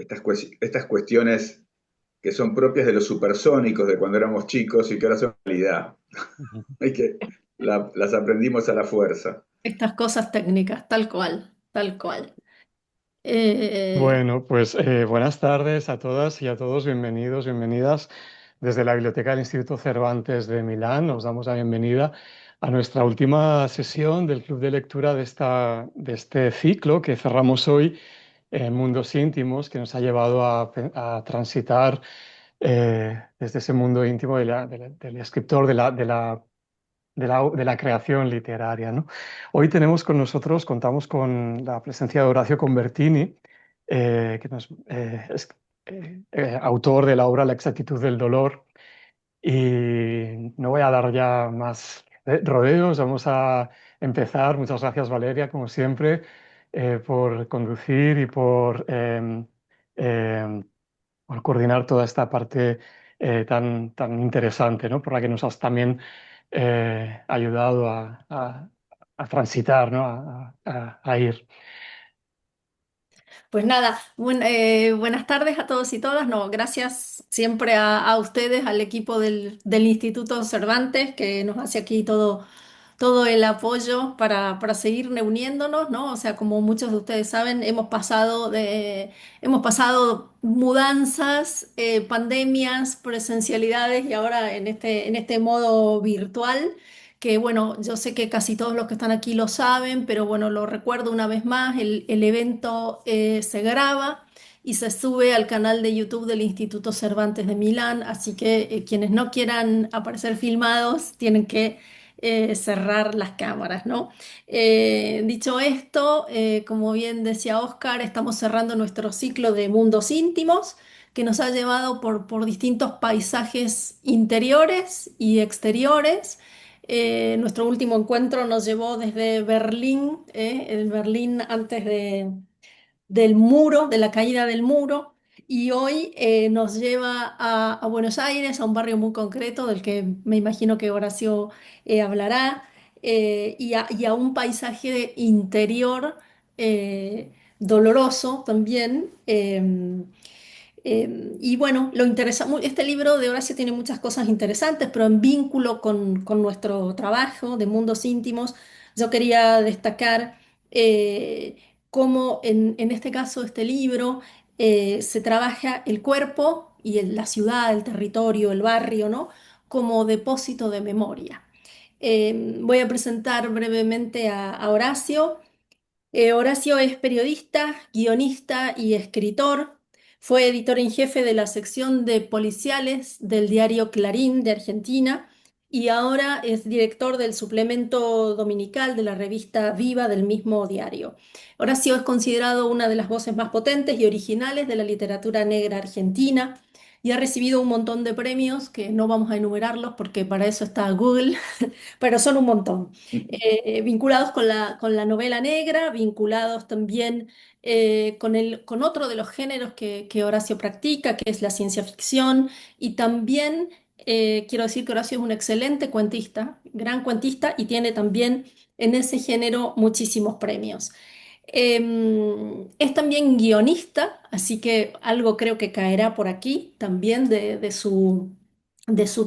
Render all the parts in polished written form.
estas cuestiones que son propias de los supersónicos de cuando éramos chicos y que ahora son realidad. Ujú. Y que las aprendimos a la fuerza. Estas cosas técnicas, tal cual, tal cual. Eh, Bueno, pues buenas tardes a todas y a todos, bienvenidos, bienvenidas. Desde la Biblioteca del Instituto Cervantes de Milán os damos la bienvenida a nuestra última sesión del Club de Lectura de este ciclo que cerramos hoy en Mundos Íntimos, que nos ha llevado a transitar desde ese mundo íntimo del escritor, de la creación literaria, ¿no? Hoy contamos con la presencia de Horacio Convertini, es autor de la obra La exactitud del dolor. Y no voy a dar ya más rodeos, vamos a empezar. Muchas gracias, Valeria, como siempre, por conducir y por coordinar toda esta parte tan interesante, ¿no? Por la que nos has también ayudado a transitar, ¿no? A ir. pues nada, buenas tardes a todos y todas. No, gracias siempre a ustedes, al equipo del Instituto Cervantes, que nos hace aquí todo el apoyo para seguir reuniéndonos, ¿no? O sea, como muchos de ustedes saben, hemos pasado mudanzas, pandemias, presencialidades y ahora en este modo virtual, que bueno, yo sé que casi todos los que están aquí lo saben, pero bueno, lo recuerdo una vez más, el evento se graba y se sube al canal de YouTube del Instituto Cervantes de Milán, así que quienes no quieran aparecer filmados tienen que cerrar las cámaras, ¿no? Dicho esto, como bien decía Oscar, estamos cerrando nuestro ciclo de mundos íntimos que nos ha llevado por distintos paisajes interiores y exteriores. Nuestro último encuentro nos llevó desde Berlín, el Berlín antes del muro, de la caída del muro, y hoy nos lleva a Buenos Aires, a un barrio muy concreto del que me imagino que Horacio hablará, y a un paisaje interior doloroso también. Y bueno, este libro de Horacio tiene muchas cosas interesantes, pero en vínculo con nuestro trabajo de mundos íntimos, yo quería destacar eh, cómo en este caso este libro se trabaja el cuerpo y la ciudad, el territorio, el barrio, ¿no? Como depósito de memoria. Voy a presentar brevemente a Horacio. Horacio es periodista, guionista y escritor. Fue editor en jefe de la sección de policiales del diario Clarín de Argentina y ahora es director del suplemento dominical de la revista Viva del mismo diario. Horacio es considerado una de las voces más potentes y originales de la literatura negra argentina y ha recibido un montón de premios que no vamos a enumerarlos porque para eso está Google, pero son un montón vinculados con la novela negra, vinculados también con otro de los géneros que Horacio practica, que es la ciencia ficción, y también quiero decir que Horacio es un excelente cuentista, gran cuentista, y tiene también en ese género muchísimos premios. Es también guionista, así que algo creo que caerá por aquí también de su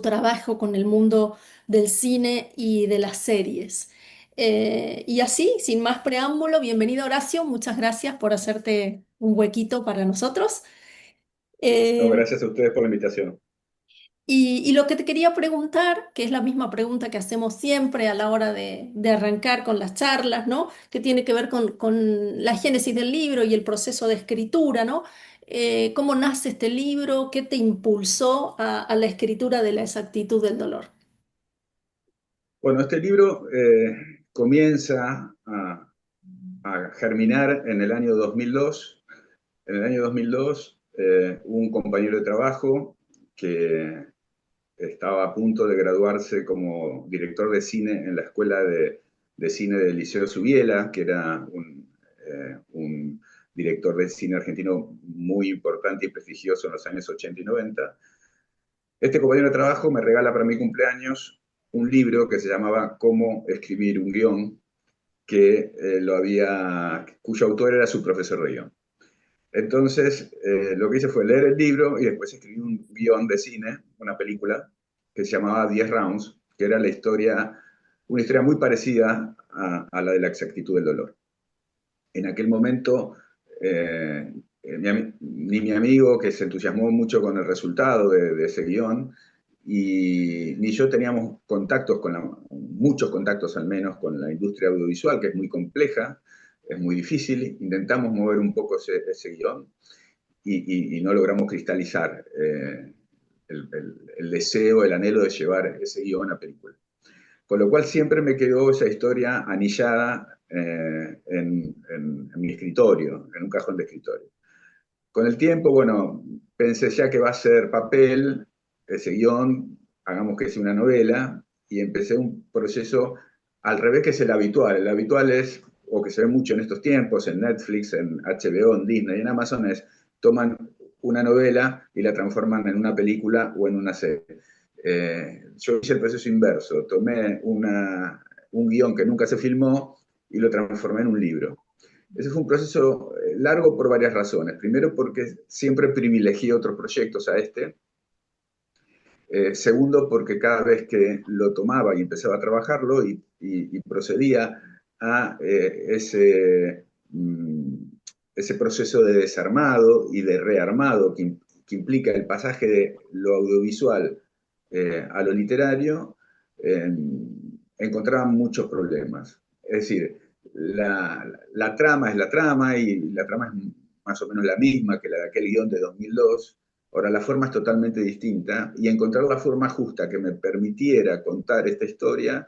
trabajo con el mundo del cine y de las series. Y así, sin más preámbulo, bienvenido Horacio, muchas gracias por hacerte un huequito para nosotros. No, Eh, gracias a ustedes por la invitación. y lo que te quería preguntar, que es la misma pregunta que hacemos siempre a la hora de arrancar con las charlas, ¿no? Que tiene que ver con la génesis del libro y el proceso de escritura, ¿no? ¿Cómo nace este libro? ¿Qué te impulsó a la escritura de la exactitud del dolor? Bueno, este libro comienza a germinar en el año 2002. En el año 2002, un compañero de trabajo que estaba a punto de graduarse como director de cine en la Escuela de Cine del Liceo Subiela, que era un director de cine argentino muy importante y prestigioso en los años 80 y 90. Este compañero de trabajo me regala para mi cumpleaños un libro que se llamaba Cómo escribir un guión, cuyo autor era su profesor de guión. Entonces, lo que hice fue leer el libro y después escribí un guión de cine, una película, que se llamaba 10 Rounds, que era una historia muy parecida a la de la exactitud del dolor. En aquel momento, ni mi amigo, que se entusiasmó mucho con el resultado de ese guión, y ni yo teníamos contactos muchos contactos al menos con la industria audiovisual, que es muy compleja, es muy difícil. Intentamos mover un poco ese guión y no logramos cristalizar el deseo, el anhelo de llevar ese guión a película. Con lo cual siempre me quedó esa historia anillada en mi escritorio, en un cajón de escritorio. Con el tiempo, bueno, pensé ya que va a ser papel, ese guión, hagamos que sea una novela, y empecé un proceso al revés que es el habitual. El habitual es, o que se ve mucho en estos tiempos, en Netflix, en HBO, en Disney, en Amazon, es toman una novela y la transforman en una película o en una serie. Yo hice el proceso inverso, tomé un guión que nunca se filmó y lo transformé en un libro. Ese fue un proceso largo por varias razones. Primero, porque siempre privilegié otros proyectos a este. Segundo, porque cada vez que lo tomaba y empezaba a trabajarlo y procedía a ese proceso de desarmado y de rearmado que implica el pasaje de lo audiovisual a lo literario, encontraba muchos problemas. Es decir, la trama es la trama y la trama es más o menos la misma que la de aquel guión de 2002. Ahora, la forma es totalmente distinta y encontrar la forma justa que me permitiera contar esta historia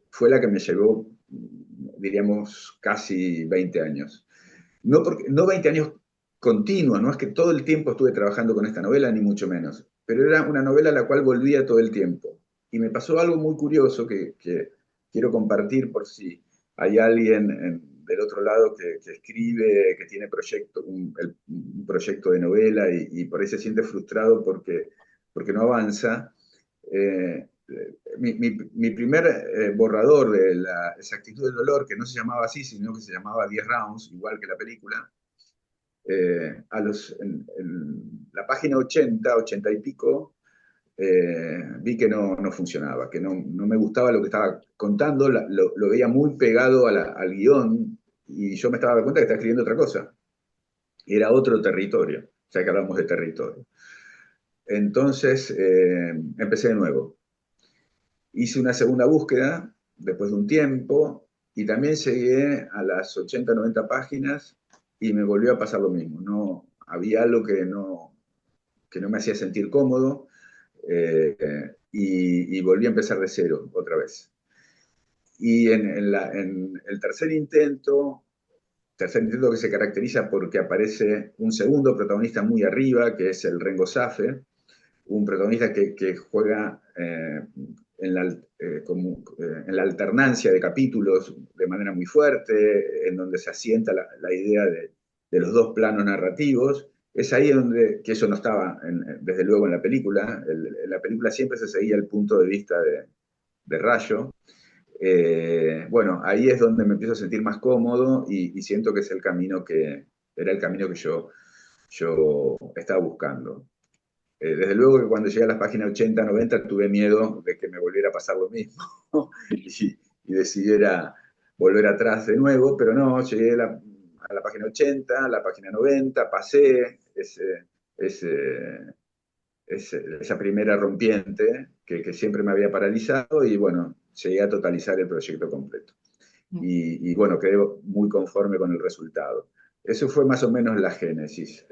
fue la que me llevó, diríamos, casi 20 años. No 20 años continuos, no es que todo el tiempo estuve trabajando con esta novela, ni mucho menos, pero era una novela a la cual volvía todo el tiempo. Y me pasó algo muy curioso que quiero compartir por si hay alguien del otro lado que escribe, que tiene un proyecto de novela y por ahí se siente frustrado porque no avanza. Mi primer borrador de la exactitud del dolor, que no se llamaba así, sino que se llamaba 10 Rounds, igual que la película, en la página 80, 80 y pico, vi que no funcionaba, que no me gustaba lo que estaba contando, lo veía muy pegado al guión y yo me estaba dando cuenta que estaba escribiendo otra cosa. Y era otro territorio, ya que hablamos de territorio. Entonces empecé de nuevo. Hice una segunda búsqueda después de un tiempo y también llegué a las 80, 90 páginas y me volvió a pasar lo mismo. No, había algo que no me hacía sentir cómodo y volví a empezar de cero otra vez. Y en el tercer intento que se caracteriza porque aparece un segundo protagonista muy arriba, que es el Rengo Safe, un protagonista que juega en la alternancia de capítulos de manera muy fuerte, en donde se asienta la idea de los dos planos narrativos. Es ahí que eso no estaba, desde luego, en la película. En la película siempre se seguía el punto de vista de Rayo. Bueno, ahí es donde me empiezo a sentir más cómodo y siento que es era el camino que yo estaba buscando. Desde luego que cuando llegué a las páginas 80, 90 tuve miedo de que me volviera a pasar lo mismo y decidiera volver atrás de nuevo, pero no, llegué a la página 80, a la página 90, pasé esa primera rompiente que siempre me había paralizado y bueno, llegué a totalizar el proyecto completo. Y bueno, quedé muy conforme con el resultado. Eso fue más o menos la génesis.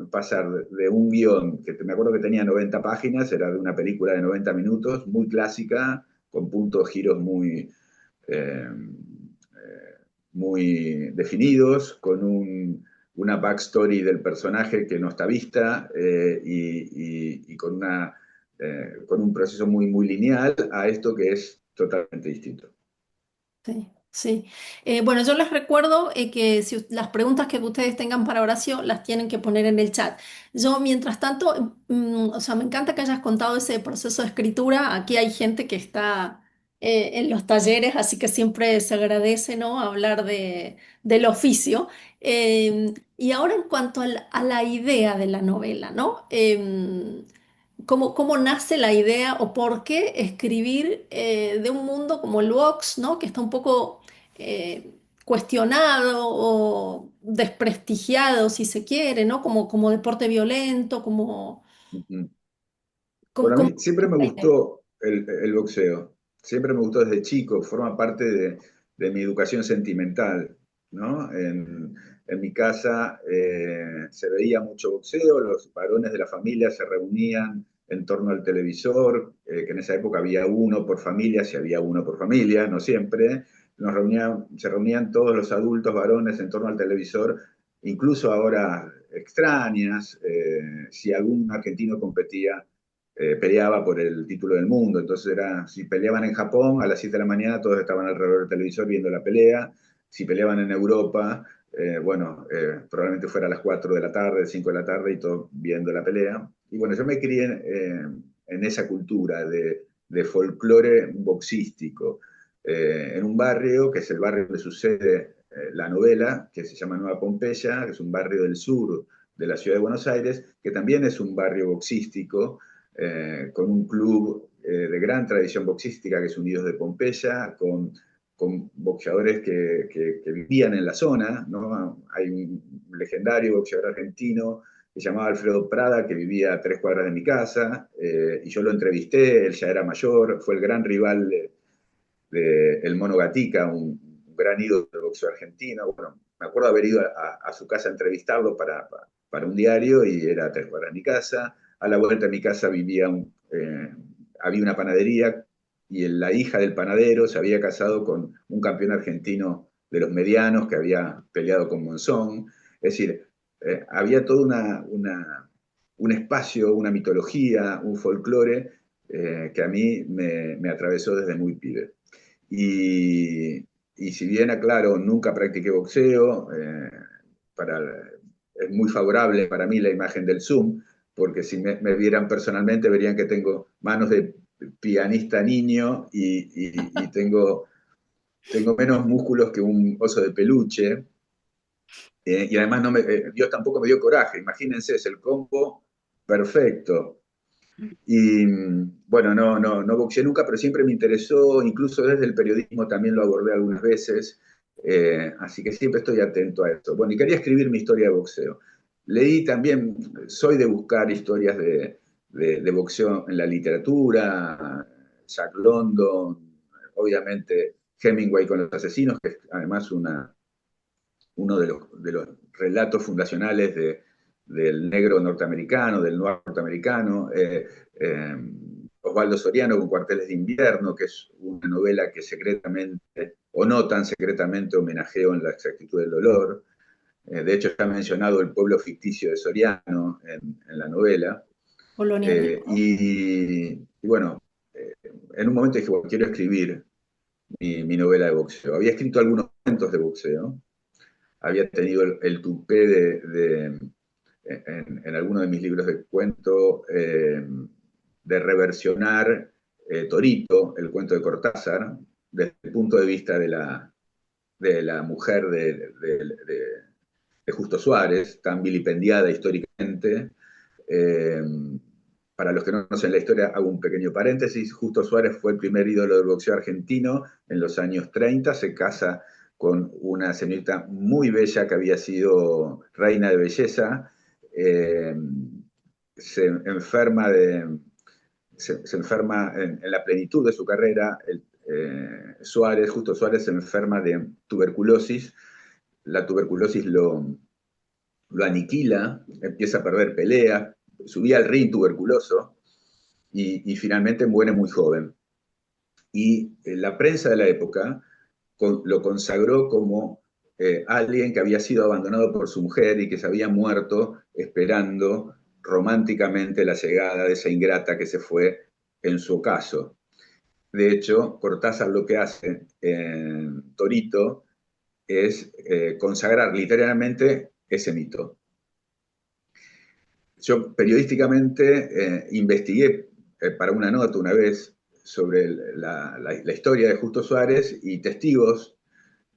Pasar de un guión, que me acuerdo que tenía 90 páginas, era de una película de 90 minutos, muy clásica, con puntos, giros eh, muy definidos, con una backstory del personaje que no está vista y con un proceso muy, muy lineal a esto que es totalmente distinto. Sí, sí. Bueno, yo les recuerdo que si las preguntas que ustedes tengan para Horacio las tienen que poner en el chat. Yo, mientras tanto, o sea, me encanta que hayas contado ese proceso de escritura. Aquí hay gente que está en los talleres, así que siempre se agradece, ¿no? Hablar del oficio. Y ahora en cuanto a la idea de la novela, ¿no? ¿Cómo nace la idea o por qué escribir de un mundo como el box, ¿no? Que está un poco cuestionado o desprestigiado, si se quiere, ¿no? Como deporte violento, Ujú. como, Bueno, a como- mí siempre me gustó el boxeo, siempre me gustó desde chico, forma parte de mi educación sentimental, ¿no? En mi casa se veía mucho boxeo, los varones de la familia se reunían en torno al televisor, que en esa época había uno por familia, si había uno por familia, no siempre, se reunían todos los adultos varones en torno al televisor, incluso ahora extrañas, si algún argentino competía peleaba por el título del mundo. Entonces era, si peleaban en Japón, a las 7 de la mañana todos estaban alrededor del televisor viendo la pelea. Si peleaban en Europa, probablemente fuera a las 4 de la tarde, 5 de la tarde y todos viendo la pelea. Y bueno, yo me crié en esa cultura de folclore boxístico, en un barrio que es el barrio donde sucede la novela, que se llama Nueva Pompeya, que es un barrio del sur de la ciudad de Buenos Aires, que también es un barrio boxístico, con un club de gran tradición boxística que es Unidos de Pompeya, con boxeadores que vivían en la zona, ¿no? Hay un legendario boxeador argentino que se llamaba Alfredo Prada, que vivía a 3 cuadras de mi casa, y yo lo entrevisté, él ya era mayor, fue el gran rival de El Mono Gatica, un gran ídolo del boxeo argentino. Bueno, me acuerdo haber ido a su casa a entrevistarlo para un diario y era a 3 cuadras de mi casa. A la vuelta de mi casa había una panadería y la hija del panadero se había casado con un campeón argentino de los medianos que había peleado con Monzón. Es decir, había todo un espacio, una mitología, un folclore que a mí me atravesó desde muy pibe. Y, y si bien, aclaro, nunca practiqué boxeo, para, es muy favorable para mí la imagen del Zoom, porque si me vieran personalmente verían que tengo manos de pianista niño y tengo menos músculos que un oso de peluche. Y además Dios tampoco me dio coraje, imagínense, es el combo perfecto. Y bueno, no boxeé nunca, pero siempre me interesó, incluso desde el periodismo también lo abordé algunas veces, así que siempre estoy atento a esto. Bueno, y quería escribir mi historia de boxeo. Leí también, soy de buscar historias de boxeo en la literatura, Jack London, obviamente Hemingway con los asesinos, que es además uno de los relatos fundacionales del negro norteamericano, del noir norteamericano, eh, Osvaldo Soriano con Cuarteles de Invierno, que es una novela que secretamente, o no tan secretamente, homenajeó en La exactitud del dolor. De hecho, está mencionado el pueblo ficticio de Soriano en la novela. Colonia Viejo. Y bueno, en un momento dije, bueno, quiero escribir mi novela de boxeo. Había escrito algunos cuentos de boxeo, había tenido el tupé en alguno de mis libros de cuento, de reversionar Torito, el cuento de Cortázar, desde el punto de vista de la mujer de Justo Suárez, tan vilipendiada históricamente. Eh, para los que no conocen la historia, hago un pequeño paréntesis. Justo Suárez fue el primer ídolo del boxeo argentino en los años 30, se casa con una señorita muy bella que había sido reina de belleza, eh, se enferma, se enferma en la plenitud de su carrera, Justo Suárez se enferma de tuberculosis, la tuberculosis lo aniquila, empieza a perder peleas, subía al ring tuberculoso y finalmente muere muy joven. Y la prensa de la época lo consagró como alguien que había sido abandonado por su mujer y que se había muerto esperando románticamente la llegada de esa ingrata que se fue en su ocaso. De hecho, Cortázar lo que hace en Torito es consagrar literalmente ese mito. Yo periodísticamente investigué para una nota una vez sobre la historia de Justo Suárez y testigos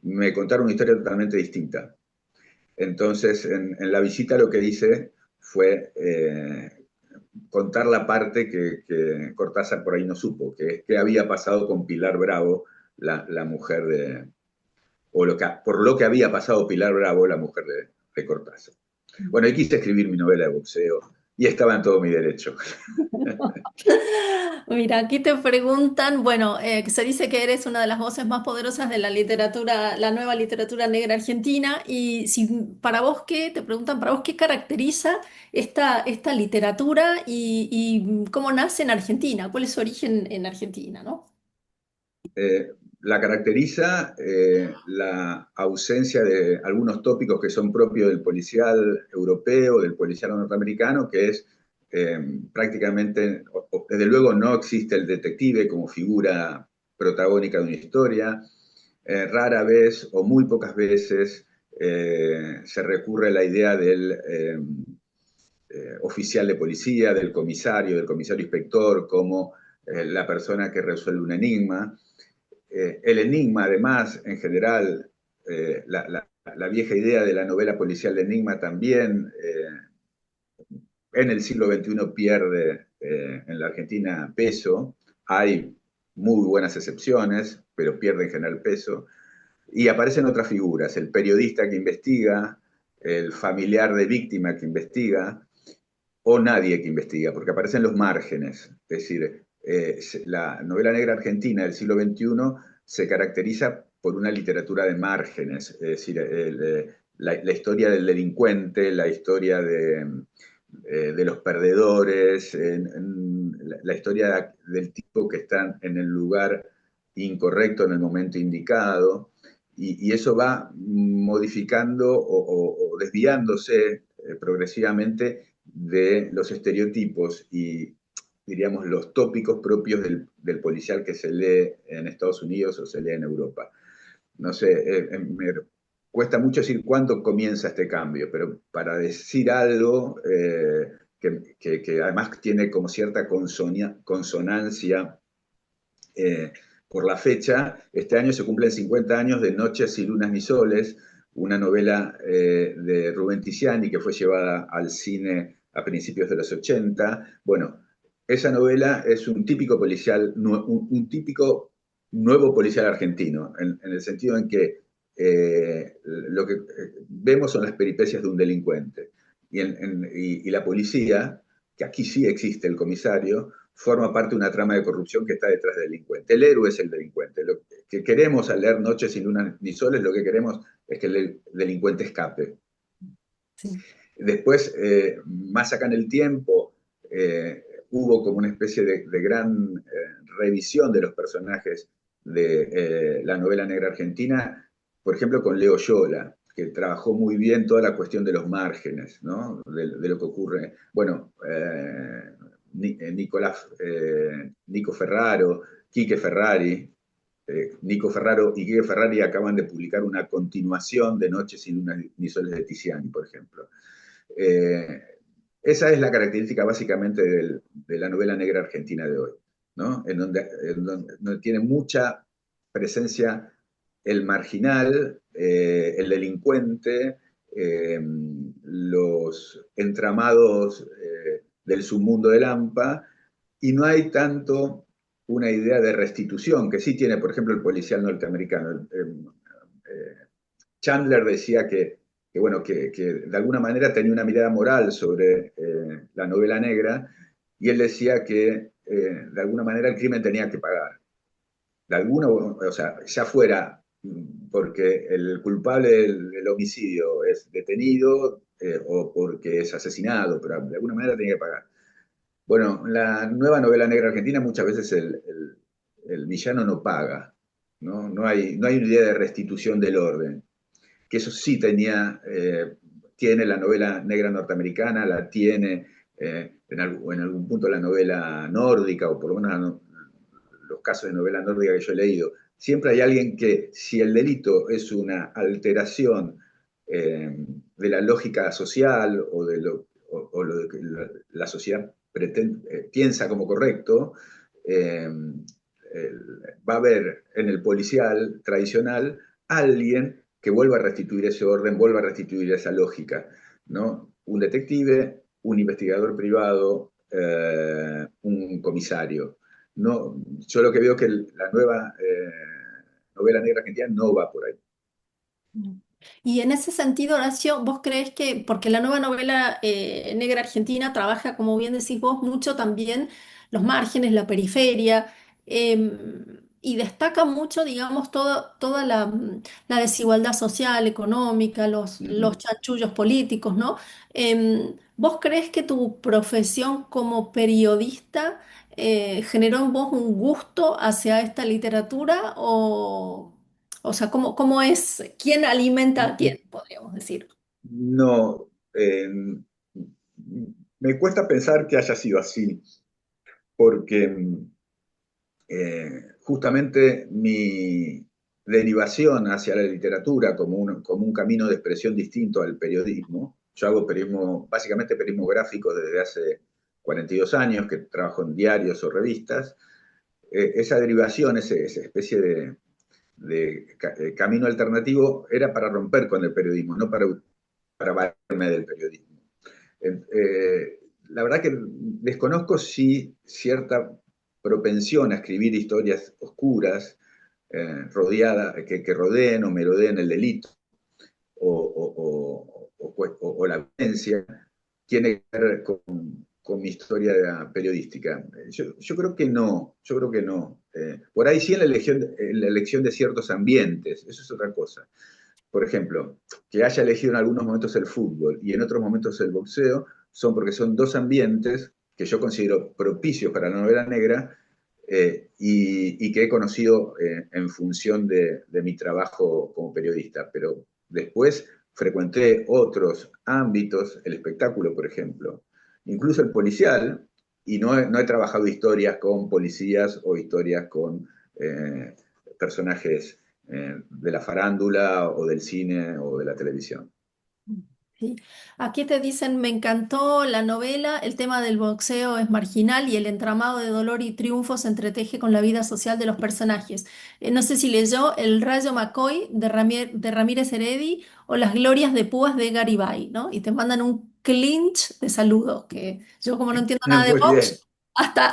me contaron una historia totalmente distinta. Entonces, en la visita lo que hice fue contar la parte que Cortázar por ahí no supo, que es qué había pasado con Pilar Bravo, la mujer de, o por lo que había pasado Pilar Bravo, la mujer de Cortázar. Bueno, y quise escribir mi novela de boxeo y estaba en todo mi derecho. Mira, aquí te preguntan, bueno, que se dice que eres una de las voces más poderosas de la literatura, la nueva literatura negra argentina, y si para vos qué, te preguntan para vos qué caracteriza esta literatura y cómo nace en Argentina, cuál es su origen en Argentina, ¿no? La caracteriza la ausencia de algunos tópicos que son propios del policial europeo, del policial norteamericano, que es prácticamente, desde luego no existe el detective como figura protagónica de una historia, rara vez o muy pocas veces se recurre a la idea del oficial de policía, del comisario inspector, como la persona que resuelve un enigma. El enigma, además, en general, la vieja idea de la novela policial de enigma también en el siglo XXI pierde en la Argentina peso. Hay muy buenas excepciones, pero pierde en general peso. Y aparecen otras figuras, el periodista que investiga, el familiar de víctima que investiga, o nadie que investiga, porque aparecen los márgenes. Es decir, la novela negra argentina del siglo XXI se caracteriza por una literatura de márgenes, es decir, la historia del delincuente, la historia de los perdedores, la historia del tipo que está en el lugar incorrecto en el momento indicado, y eso va modificando o desviándose progresivamente de los estereotipos y, diríamos, los tópicos propios del policial que se lee en Estados Unidos o se lee en Europa. No sé, me cuesta mucho decir cuándo comienza este cambio, pero para decir algo que además tiene como cierta consonancia por la fecha, este año se cumplen 50 años de Noches y Lunas ni Soles, una novela de Rubén Tiziani que fue llevada al cine a principios de los 80. Bueno, esa novela es un típico policial, un típico nuevo policial argentino, en el sentido en que lo que vemos son las peripecias de un delincuente. Y la policía, que aquí sí existe el comisario, forma parte de una trama de corrupción que está detrás del delincuente. El héroe es el delincuente. Lo que queremos al leer Noches sin luna ni soles, lo que queremos es que el delincuente escape. Sí. Después, más acá en el tiempo, hubo como una especie de gran revisión de los personajes de la novela negra argentina, por ejemplo, con Leo Yola, que trabajó muy bien toda la cuestión de los márgenes, ¿no? De lo que ocurre. Bueno, Nico Ferraro, Quique Ferrari. Nico Ferraro y Quique Ferrari acaban de publicar una continuación de Noches sin lunas ni soles de Tiziani, por ejemplo. Esa es la característica básicamente de la novela negra argentina de hoy, ¿no? Donde tiene mucha presencia el marginal, el delincuente, los entramados del submundo del AMPA, y no hay tanto una idea de restitución, que sí tiene, por ejemplo, el policial norteamericano. Chandler decía bueno, que de alguna manera tenía una mirada moral sobre la novela negra, y él decía que de alguna manera el crimen tenía que pagar. De alguna, o sea, ya fuera porque el culpable del homicidio es detenido o porque es asesinado, pero de alguna manera tenía que pagar. Bueno, la nueva novela negra argentina muchas veces el villano no paga, ¿no? No hay una idea de restitución del orden, que eso sí tiene la novela negra norteamericana, la tiene en algún punto la novela nórdica, o por lo menos los casos de novela nórdica que yo he leído. Siempre hay alguien que, si el delito es una alteración de la lógica social o de lo que la sociedad piensa como correcto, va a haber en el policial tradicional alguien que vuelva a restituir ese orden, vuelva a restituir esa lógica, ¿no? Un detective, un investigador privado, un comisario. No, yo lo que veo que la nueva novela negra argentina no va por ahí. Y en ese sentido, Horacio, ¿vos crees que, porque la nueva novela negra argentina trabaja, como bien decís vos, mucho también los márgenes, la periferia, y destaca mucho, digamos, toda la desigualdad social, económica, Uh los -huh. chanchullos políticos, ¿no? ¿Vos crees que tu profesión como periodista generó en vos un gusto hacia esta literatura o sea, ¿cómo es? ¿Quién alimenta a quién, podríamos decir? No, me cuesta pensar que haya sido así, porque justamente mi derivación hacia la literatura como un camino de expresión distinto al periodismo, yo hago periodismo, básicamente periodismo gráfico desde hace 42 años, que trabajo en diarios o revistas, esa derivación, esa especie de camino alternativo era para romper con el periodismo, no para valerme del periodismo. La verdad que desconozco si cierta propensión a escribir historias oscuras, que rodeen o merodeen el delito o la violencia, tiene que ver con mi historia periodística. Yo creo que no, yo creo que no. Por ahí sí en la elección de ciertos ambientes, eso es otra cosa. Por ejemplo, que haya elegido en algunos momentos el fútbol y en otros momentos el boxeo, son porque son dos ambientes que yo considero propicios para la novela negra y que he conocido en función de mi trabajo como periodista. Pero después frecuenté otros ámbitos, el espectáculo, por ejemplo, incluso el policial, y no he trabajado historias con policías o historias con personajes de la farándula o del cine o de la televisión. Sí. Aquí te dicen, me encantó la novela, el tema del boxeo es marginal y el entramado de dolor y triunfo se entreteje con la vida social de los personajes. No sé si leyó El Rayo McCoy de Ramírez Heredi o Las Glorias de Púas de Garibay, ¿no? Y te mandan un clinch de saludo, que yo como no entiendo nada de Muy bien. box, hasta...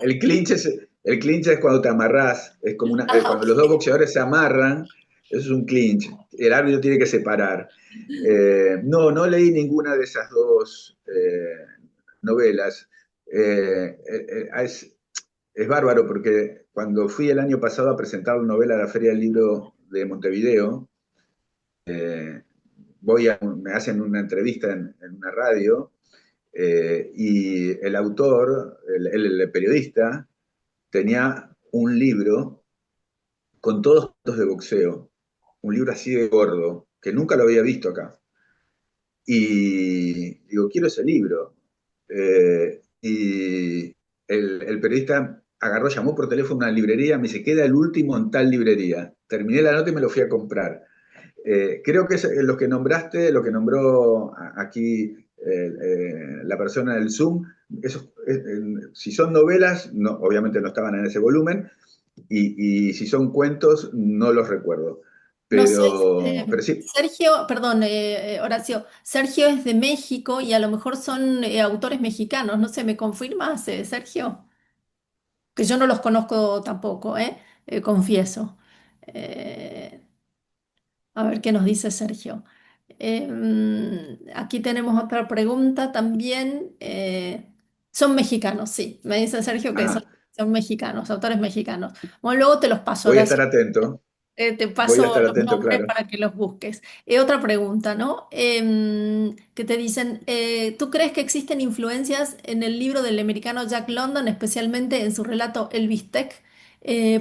El clinch es cuando te amarrás, es como Ah, cuando los dos ok. boxeadores se amarran, eso es un clinch. El árbitro tiene que separar. No leí ninguna de esas dos novelas. Es bárbaro porque cuando fui el año pasado a presentar una novela a la Feria del Libro de Montevideo, eh, me hacen una entrevista en una radio y el autor, el periodista, tenía un libro con todos fotos de boxeo, un libro así de gordo, que nunca lo había visto acá. Y digo, quiero ese libro. Y el periodista agarró, llamó por teléfono a una librería, me dice, queda el último en tal librería. Terminé la nota y me lo fui a comprar. Creo que es lo que nombraste, lo que nombró aquí la persona del Zoom, si son novelas, no, obviamente no estaban en ese volumen, y si son cuentos, no los recuerdo. No sé, Pero sí, Sergio, perdón, Horacio, Sergio es de México y a lo mejor son autores mexicanos, no sé, ¿me confirmas, Sergio? Que yo no los conozco tampoco, confieso. Eh, a ver qué nos dice Sergio. Aquí tenemos otra pregunta también. Son mexicanos, sí, me dice Sergio que ah, son mexicanos, autores mexicanos. Bueno, luego te los paso, voy a estar Horacio. atento, Te voy a paso estar los atento, nombres claro. para que los busques. Otra pregunta, ¿no? Que te dicen, ¿tú crees que existen influencias en el libro del americano Jack London, especialmente en su relato El Bistec?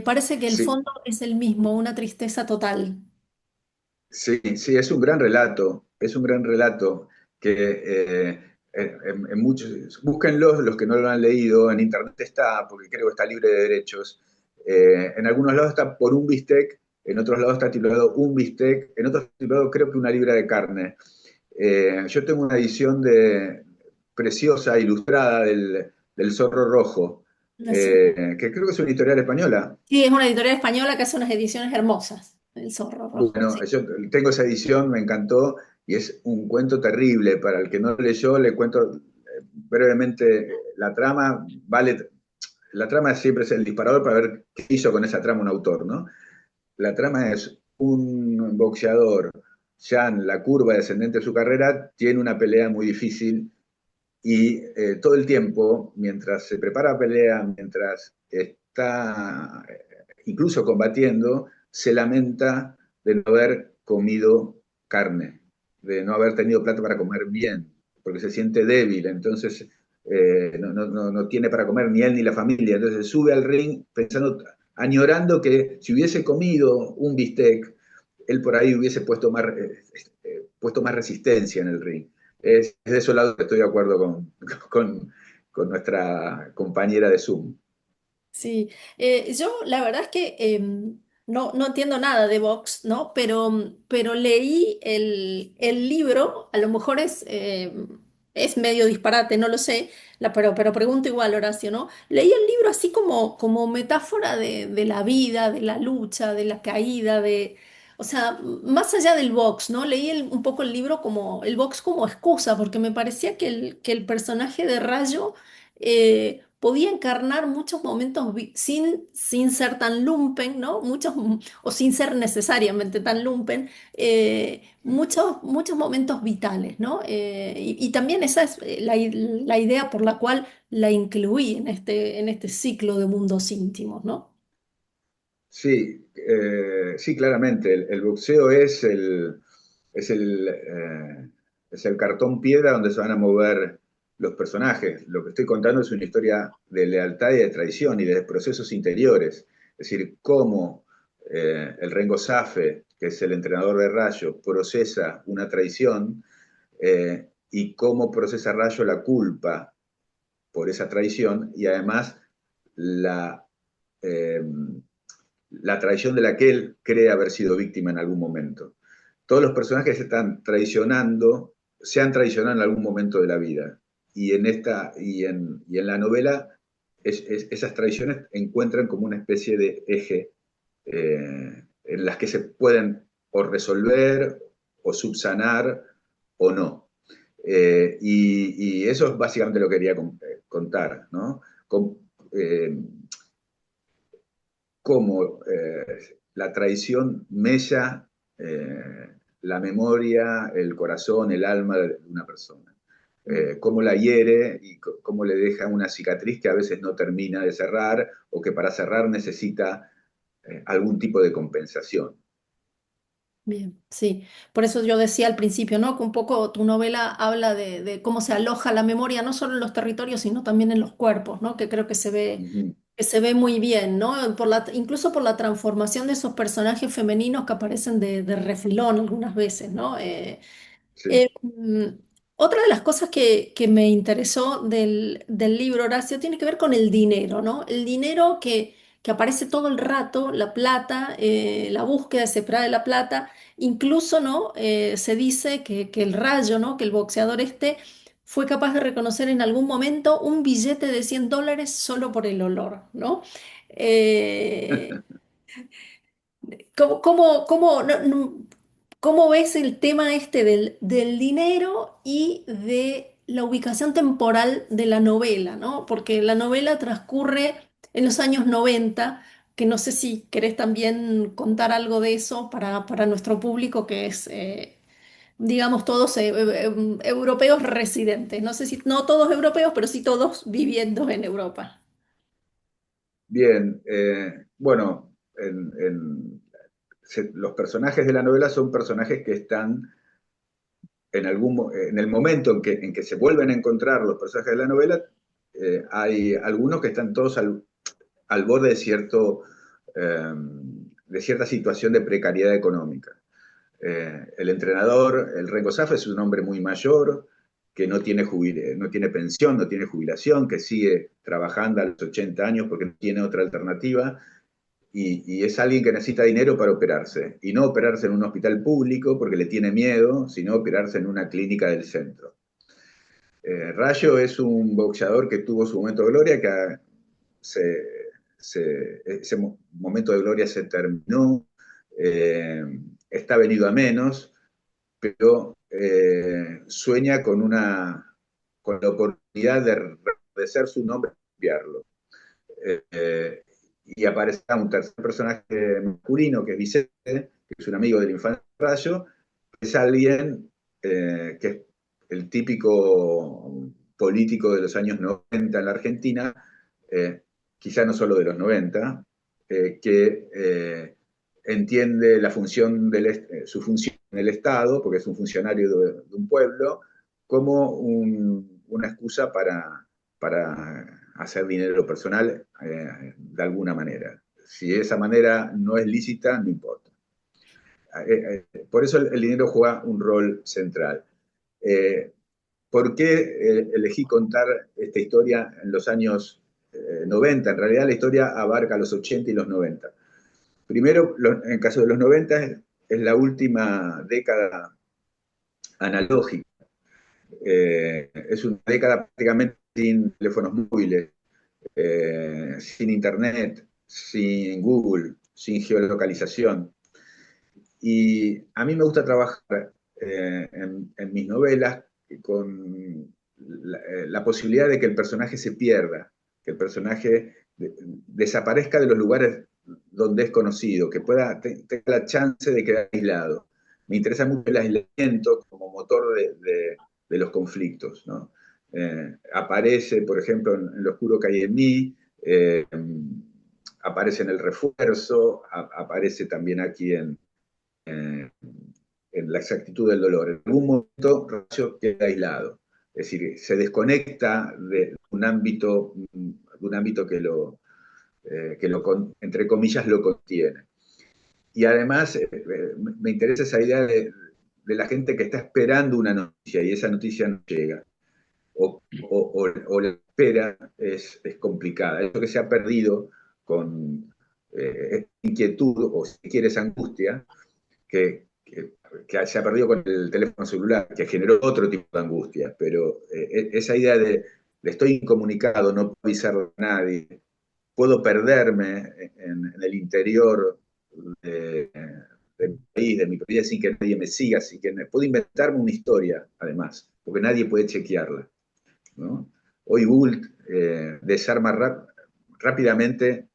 Parece que el Sí, fondo es el mismo, una tristeza total. sí, sí, es un gran relato que en muchos, búsquenlo los que no lo han leído, en internet está, porque creo que está libre de derechos. En algunos lados está por un bistec, en otros lados está titulado un bistec, en otros titulado creo que una libra de carne. Yo tengo una edición preciosa, ilustrada del Zorro Rojo, Así. que creo que es una editorial española. Sí, es una editorial española que hace unas ediciones hermosas, El Zorro Rojo, Bueno, sí. yo tengo esa edición, me encantó, y es un cuento terrible. Para el que no leyó, le cuento brevemente la trama. La trama siempre es el disparador para ver qué hizo con esa trama un autor, ¿no? La trama es un boxeador ya en la curva descendente de su carrera, tiene una pelea muy difícil y todo el tiempo, mientras se prepara la pelea, mientras está incluso combatiendo, se lamenta de no haber comido carne, de no haber tenido plata para comer bien, porque se siente débil, entonces no tiene para comer ni él ni la familia, entonces sube al ring pensando, añorando que si hubiese comido un bistec, él por ahí hubiese puesto más resistencia en el ring. Es de esos lados que estoy de acuerdo con, con nuestra compañera de Zoom. Sí, yo la verdad es que no entiendo nada de Vox, ¿no? Pero leí el libro, a lo mejor es medio disparate, no lo sé, pero pregunto igual, Horacio, ¿no? Leí el libro así como metáfora de la vida, de la lucha, de la caída, o sea, más allá del box, ¿no? Leí un poco el libro como el box como excusa, porque me parecía que el personaje de Rayo podía encarnar muchos momentos sin ser tan lumpen, ¿no? O sin ser necesariamente tan lumpen, muchos momentos vitales, ¿no? Y también esa es la idea por la cual la incluí en este ciclo de mundos íntimos, ¿no? Sí, sí, claramente. El boxeo es el, eh, es el cartón piedra donde se van a mover los personajes. Lo que estoy contando es una historia de lealtad y de traición y de procesos interiores. Es decir, cómo el Rengo Safe, que es el entrenador de Rayo, procesa una traición y cómo procesa Rayo la culpa por esa traición y además la, eh, la traición de la que él cree haber sido víctima en algún momento. Todos los personajes se están traicionando, se han traicionado en algún momento de la vida. Y en la novela esas traiciones encuentran como una especie de eje en las que se pueden o resolver o subsanar o no. Y eso es básicamente lo que quería contar, ¿no? Con, eh, cómo la traición mella la memoria, el corazón, el alma de una persona. Cómo la hiere y cómo le deja una cicatriz que a veces no termina de cerrar o que para cerrar necesita algún tipo de compensación. Bien, sí. Por eso yo decía al principio, ¿no? Que un poco tu novela habla de cómo se aloja la memoria, no solo en los territorios, sino también en los cuerpos, ¿no? Que creo Uh -huh. que se ve muy bien, ¿no? Incluso por la transformación de esos personajes femeninos que aparecen de refilón algunas veces, ¿no? Sí. Otra de las cosas que me interesó del libro, Horacio, tiene que ver con el dinero, ¿no? El dinero que aparece todo el rato, la plata, la búsqueda desesperada de la plata, incluso, ¿no? Se dice que el Rayo, ¿no? Que el boxeador fue capaz de reconocer en algún momento un billete de $100 solo por el olor, ¿no? Eh, ¿Cómo ves el tema este del dinero y de la ubicación temporal de la novela, ¿no? Porque la novela transcurre en los años 90, que no sé si querés también contar algo de eso para nuestro público, que es, digamos, todos europeos residentes. No sé si no todos europeos, pero sí todos viviendo en Europa. Bien, bueno, los personajes de la novela son personajes que están en el momento en que se vuelven a encontrar los personajes de la novela, hay algunos que están todos al borde de cierta situación de precariedad económica. El entrenador, el Rengo Saf, es un hombre muy mayor, que no tiene pensión, no tiene jubilación, que sigue trabajando a los 80 años porque no tiene otra alternativa, y es alguien que necesita dinero para operarse, y no operarse en un hospital público porque le tiene miedo, sino operarse en una clínica del centro. Rayo es un boxeador que tuvo su momento de gloria, que ese momento de gloria se terminó, eh, está venido a menos, pero sueña con la oportunidad de rehacer su nombre y cambiarlo. Eh, y aparecerá un tercer personaje masculino, que es Vicente, que es un amigo de la infancia de Rayo, que es alguien que es el típico político de los años 90 en la Argentina, quizá no solo de los 90, que entiende la función su función en el Estado, porque es un funcionario de un pueblo, como una excusa para hacer dinero personal de alguna manera. Si esa manera no es lícita, no importa. Por eso el dinero juega un rol central. Eh, ¿Por qué elegí contar esta historia en los años 90? En realidad la historia abarca los 80 y los 90. Primero, en el caso de los 90, es la última década analógica. Es una década prácticamente sin teléfonos móviles, sin internet, sin Google, sin geolocalización. Y a mí me gusta trabajar en mis novelas con la posibilidad de que el personaje se pierda, que el personaje desaparezca de los lugares donde es conocido, que tenga la chance de quedar aislado. Me interesa mucho el aislamiento como motor de los conflictos, ¿no? Aparece, por ejemplo, en Lo oscuro que hay en mí, aparece en El refuerzo, aparece también aquí en La exactitud del dolor. En algún momento Rayo queda aislado, es decir, se desconecta de un ámbito entre comillas, lo contiene. Y además me interesa esa idea de la gente que está esperando una noticia y esa noticia no llega. O la espera es complicada. Eso que se ha perdido con inquietud, o si quieres angustia, que se ha perdido con el teléfono celular, que generó otro tipo de angustia, pero esa idea de estoy incomunicado, no puedo avisarle a nadie, puedo perderme en el interior de, de mi país, de mi país, sin que nadie me siga, puedo inventarme una historia, además, porque nadie puede chequearla, ¿no? Hoy Google desarma rápidamente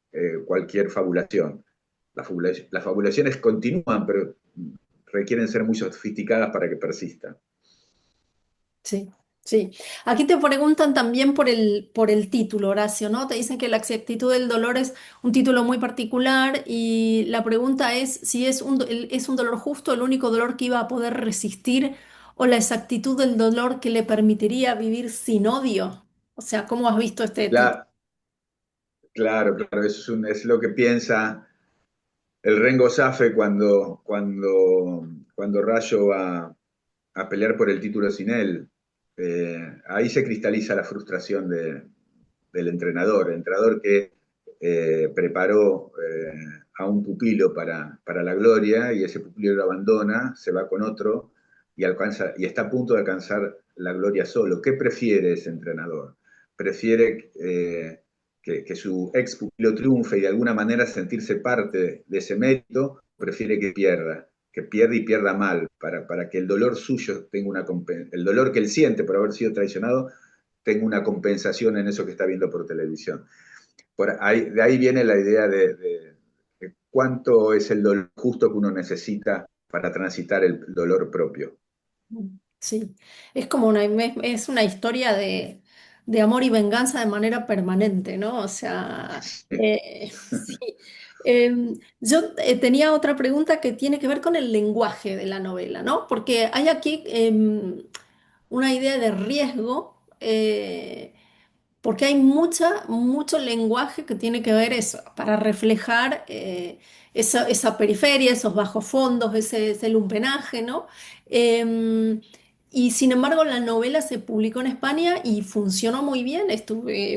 cualquier fabulación. Las fabulaciones continúan, pero requieren ser muy sofisticadas para que persistan. Sí, sí. Aquí te preguntan también por el título, Horacio, ¿no? Te dicen que La exactitud del dolor es un título muy particular y la pregunta es si es un dolor justo, el único dolor que iba a poder resistir, o la exactitud del dolor que le permitiría vivir sin odio. O sea, ¿cómo has visto este título? Claro, claro, eso es lo que piensa el Rengo Safe cuando Rayo va a pelear por el título sin él. Ahí se cristaliza la frustración del entrenador, el entrenador que preparó a un pupilo para la gloria y ese pupilo lo abandona, se va con otro y está a punto de alcanzar la gloria solo. ¿Qué prefiere ese entrenador? Prefiere que su ex pupilo triunfe y de alguna manera sentirse parte de ese mérito, prefiere que pierda y pierda mal, para que el dolor suyo tenga el dolor que él siente por haber sido traicionado tenga una compensación en eso que está viendo por televisión. De ahí viene la idea de cuánto es el dolor justo que uno necesita para transitar el dolor propio. Sí, es como es una historia de amor y venganza de manera permanente, ¿no? O sea, sí. Yo tenía otra pregunta que tiene que ver con el lenguaje de la novela, ¿no? Porque hay aquí una idea de riesgo. Porque hay mucho lenguaje que tiene que ver eso, para reflejar esa periferia, esos bajos fondos, ese lumpenaje, ¿no? Em, y sin embargo, la novela se publicó en España y funcionó muy bien.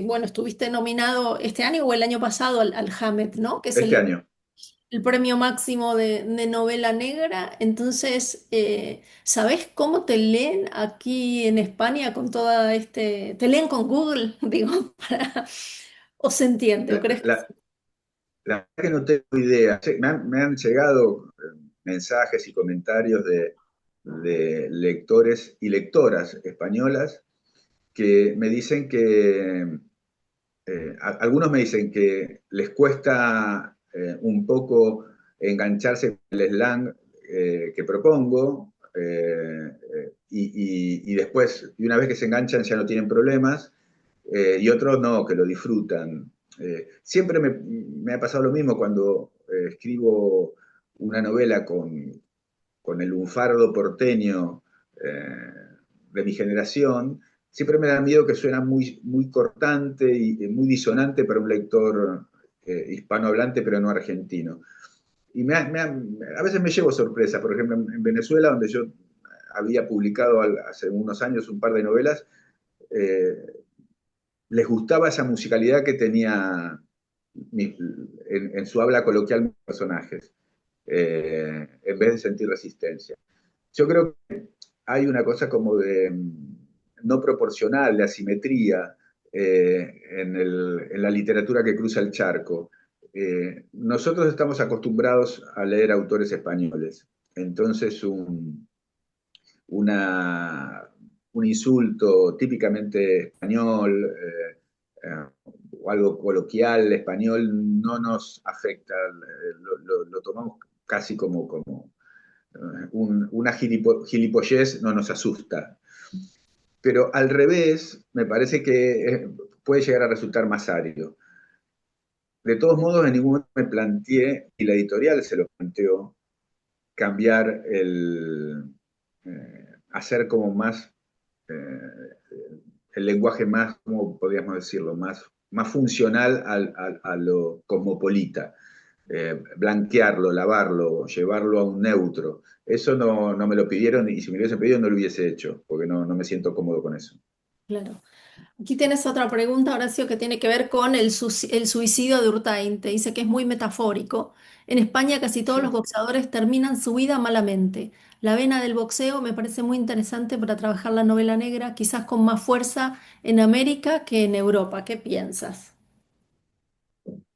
Bueno, estuviste nominado este año o el año pasado al Hamet, ¿no? Que es Este año. el premio máximo de novela negra. Entonces, ¿sabés cómo te leen aquí en España con toda este... ¿Te leen con Google, digo, para... ¿O se entiende? ¿O La, crees que la- la verdad que no tengo idea. Sí, me han llegado mensajes y comentarios de lectores y lectoras españolas que me dicen que algunos me dicen que les cuesta un poco engancharse con el slang que propongo y después, y una vez que se enganchan ya no tienen problemas y otros no, que lo disfrutan. Siempre me ha pasado lo mismo cuando escribo una novela con el lunfardo porteño de mi generación, siempre me da miedo que suena muy, muy cortante y muy disonante para un lector hispanohablante, pero no argentino. Y a veces me llevo sorpresa, por ejemplo, en Venezuela, donde yo había publicado hace unos años un par de novelas, eh, les gustaba esa musicalidad que tenía en su habla coloquial mis personajes, en vez de sentir resistencia. Yo creo que hay una cosa como de no proporcional, de asimetría en la literatura que cruza el charco. Nosotros estamos acostumbrados a leer autores españoles, entonces una, un insulto típicamente español o algo coloquial español no nos afecta, lo tomamos casi como una gilipollez no nos asusta. Pero al revés, me parece que puede llegar a resultar más árido. De todos modos, en ningún momento me planteé, y la editorial se lo planteó, cambiar hacer como más, el lenguaje más, ¿cómo podríamos decirlo? Más funcional a lo cosmopolita. Blanquearlo, lavarlo, llevarlo a un neutro. Eso no me lo pidieron y si me lo hubiesen pedido no lo hubiese hecho, porque no me siento cómodo con eso. claro? Aquí tienes otra pregunta, Horacio, que tiene que ver con el suicidio de Urtain. Te dice que es muy metafórico. En España casi todos los Sí. boxeadores terminan su vida malamente. La vena del boxeo me parece muy interesante para trabajar la novela negra, quizás con más fuerza en América que en Europa. ¿Qué piensas?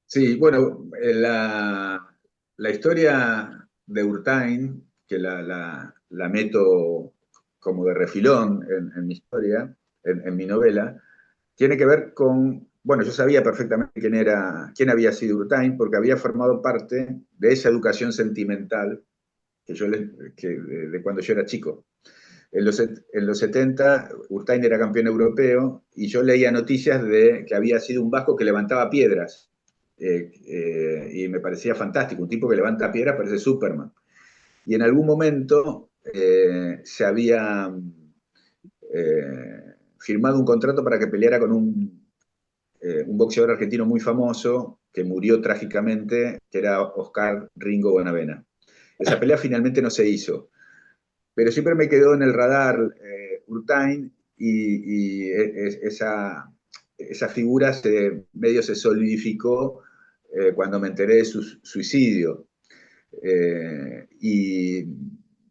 Sí, bueno, la historia de Urtain, que la meto como de refilón en mi historia, en mi novela, tiene que ver con, bueno, yo sabía perfectamente quién había sido Urtain, porque había formado parte de esa educación sentimental de cuando yo era chico. En los 70, Urtain era campeón europeo y yo leía noticias de que había sido un vasco que levantaba piedras. Y me parecía fantástico, un tipo que levanta piedras parece Superman. Y en algún momento se había firmado un contrato para que peleara con un boxeador argentino muy famoso que murió trágicamente, que era Oscar Ringo Bonavena. Esa pelea finalmente no se hizo, pero siempre me quedó en el radar Urtain y esa figura medio se solidificó cuando me enteré de su suicidio. Y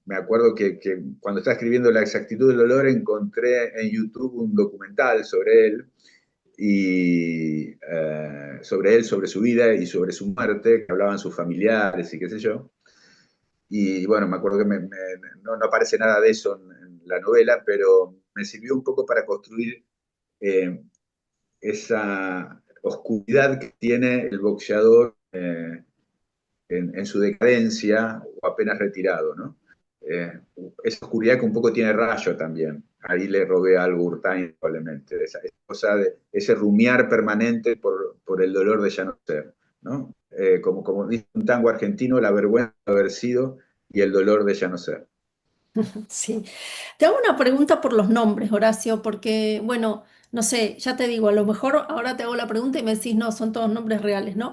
me acuerdo que cuando estaba escribiendo La exactitud del olor encontré en YouTube un documental sobre él, sobre su vida y sobre su muerte, que hablaban sus familiares y qué sé yo. Y bueno, me acuerdo que no aparece nada de eso en la novela, pero me sirvió un poco para construir eh, esa oscuridad que tiene el boxeador en su decadencia o apenas retirado, ¿no? Esa oscuridad que un poco tiene Rayo también. Ahí le robé algo a Urtain probablemente, esa cosa de ese rumiar permanente por el dolor de ya no ser, ¿no? Como dice un tango argentino, la vergüenza de haber sido y el dolor de ya no ser. Sí. Te hago una pregunta por los nombres, Horacio, porque, bueno, no sé, ya te digo, a lo mejor ahora te hago la pregunta y me decís, no, son todos nombres reales, ¿no?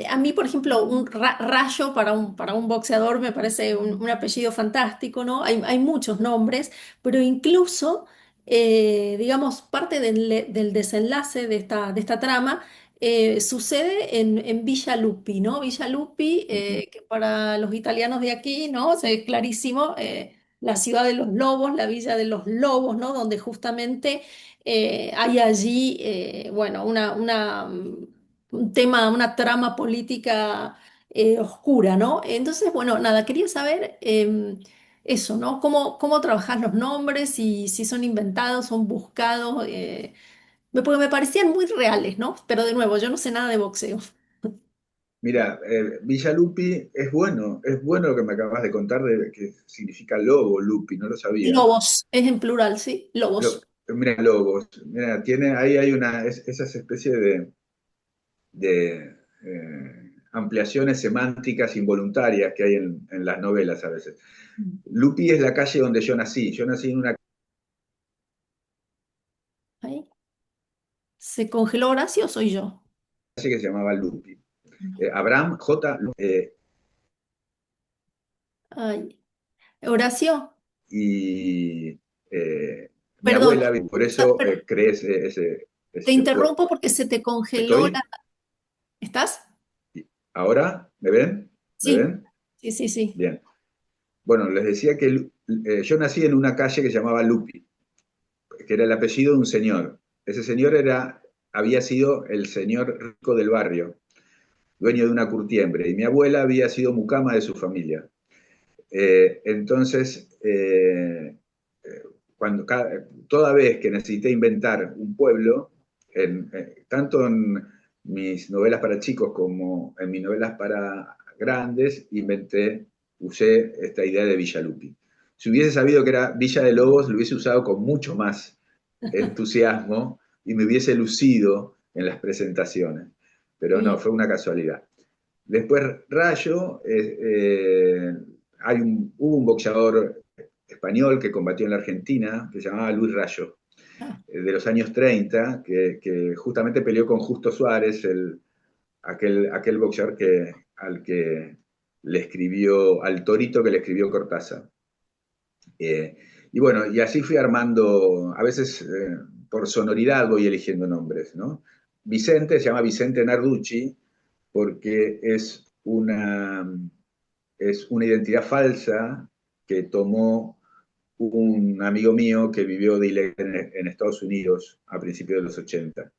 A mí, por ejemplo, Rayo para un boxeador me parece un apellido fantástico, ¿no? Hay muchos nombres, pero incluso, digamos, parte del desenlace de esta trama sucede en Villa Lupi, ¿no? Villa Lupi, Uh -huh. que para los italianos de aquí, ¿no? Es clarísimo. la ciudad de los lobos, la villa de los lobos, ¿no? Donde justamente hay allí, bueno, un tema, una trama política oscura, ¿no? Entonces, bueno, nada, quería saber eso, ¿no? ¿Cómo trabajas los nombres? Si son inventados, son buscados, porque me parecían muy reales, ¿no? Pero de nuevo, yo no sé nada de boxeo. Mira, Villa Lupi es bueno lo que me acabas de contar de que significa lobo, Lupi, no lo sabía. Lobos, es en plural, ¿sí? Lobos. Mira, lobos, mira, ahí hay esas especies de ampliaciones semánticas involuntarias que hay en las novelas a veces. Lupi es la calle donde yo nací. Yo nací en una Ahí. ¿Se congeló Horacio o soy yo? calle que se llamaba Lupi. Abraham J. Ay. Horacio, Y mi perdón, abuela, por eso creé te ese pueblo. interrumpo porque se te congeló la... ¿Estoy? ¿Estás? ¿Ahora? ¿Me ven? ¿Me Sí, ven? sí, sí, sí. Bien. Bueno, les decía que yo nací en una calle que se llamaba Lupi, que era el apellido de un señor. Ese señor había sido el señor rico del barrio, dueño de una curtiembre, y mi abuela había sido mucama de su familia. Entonces, toda vez que necesité inventar un pueblo, tanto en mis novelas para chicos como en mis novelas para grandes, usé esta idea de Villa Lupi. Si hubiese sabido que era Villa de Lobos, lo hubiese usado con mucho más entusiasmo y me hubiese lucido en las presentaciones. Pero no, Bien. fue una casualidad. Después Rayo, hubo un boxeador español que combatió en la Argentina, que se llamaba Luis Rayo, Ah, de los años 30, que justamente peleó con Justo Suárez, aquel boxeador al que le escribió, al torito que le escribió Cortázar. Eh, y bueno, y así fui armando, a veces por sonoridad voy eligiendo nombres, ¿no? Vicente se llama Vicente Narducci porque es una identidad falsa que tomó un amigo mío que vivió en Estados Unidos a principios de los 80.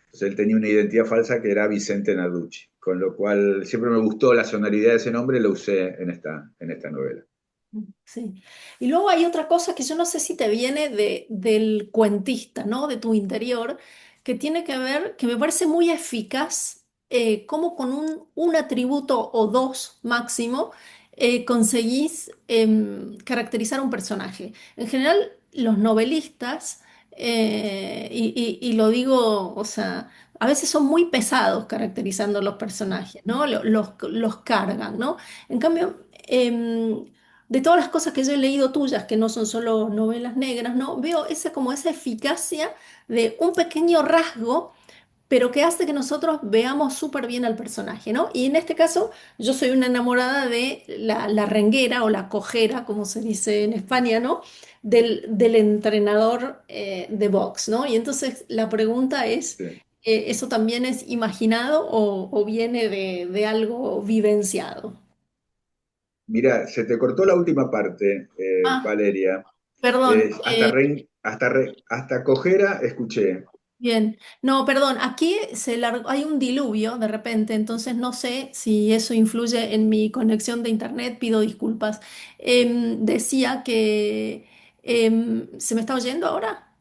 Entonces él tenía una identidad falsa que era Vicente Narducci, con lo cual siempre me gustó la sonoridad de ese nombre y lo usé en esta novela. sí. Y luego hay otra cosa que yo no sé si te viene del cuentista, ¿no? De tu interior, que tiene que ver, que me parece muy eficaz, cómo con un atributo o dos máximo conseguís caracterizar un personaje. En general, los novelistas, y lo digo, o sea, a veces son muy pesados caracterizando los personajes, ¿no? Los cargan, ¿no? En cambio, de todas las cosas que yo he leído tuyas, que no son solo novelas negras, ¿no? Veo esa eficacia de un pequeño rasgo, pero que hace que nosotros veamos súper bien al personaje, ¿no? Y en este caso, yo soy una enamorada de la renguera o la cojera, como se dice en España, ¿no? Del entrenador de box, ¿no? Y entonces la pregunta es, Sí. ¿eso también es imaginado o viene de algo vivenciado? Mira, se te cortó la última parte, Ah, Valeria. perdón. Hasta cojera escuché. Bien, no, perdón, aquí hay un diluvio de repente, entonces no sé si eso influye en mi conexión de internet, pido disculpas. Decía que... ¿se me está oyendo ahora?